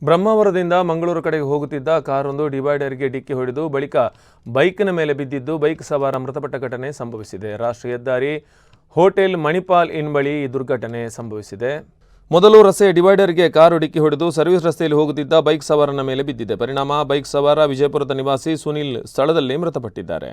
ಬ್ರಹ್ಮಾವರದಿಂದ ಮಂಗಳೂರು ಕಡೆಗೆ ಹೋಗುತ್ತಿದ್ದ ಕಾರೊಂದು ಡಿವೈಡರ್ಗೆ ಡಿಕ್ಕಿ ಹೊಡೆದು ಬಳಿಕ ಬೈಕ್ನ ಮೇಲೆ ಬಿದ್ದಿದ್ದು ಬೈಕ್ ಸವಾರ ಮೃತಪಟ್ಟ ಘಟನೆ ಸಂಭವಿಸಿದೆ. ರಾಷ್ಟ್ರೀಯ ಹೆದ್ದಾರಿ ಹೋಟೆಲ್ ಮಣಿಪಾಲ್ ಇನ್ ಬಳಿ ಈ ದುರ್ಘಟನೆ ಸಂಭವಿಸಿದೆ. ಮೊದಲು ರಸ್ತೆಯ ಡಿವೈಡರ್ಗೆ ಕಾರು ಡಿಕ್ಕಿ ಹೊಡೆದು ಸರ್ವಿಸ್ ರಸ್ತೆಯಲ್ಲಿ ಹೋಗುತ್ತಿದ್ದ ಬೈಕ್ ಸವಾರನ ಮೇಲೆ ಬಿದ್ದಿದೆ. ಪರಿಣಾಮ ಬೈಕ್ ಸವಾರ ವಿಜಯಪುರದ ನಿವಾಸಿ ಸುನಿಲ್ ಸ್ಥಳದಲ್ಲಿ ಮೃತಪಟ್ಟಿದ್ದಾರೆ.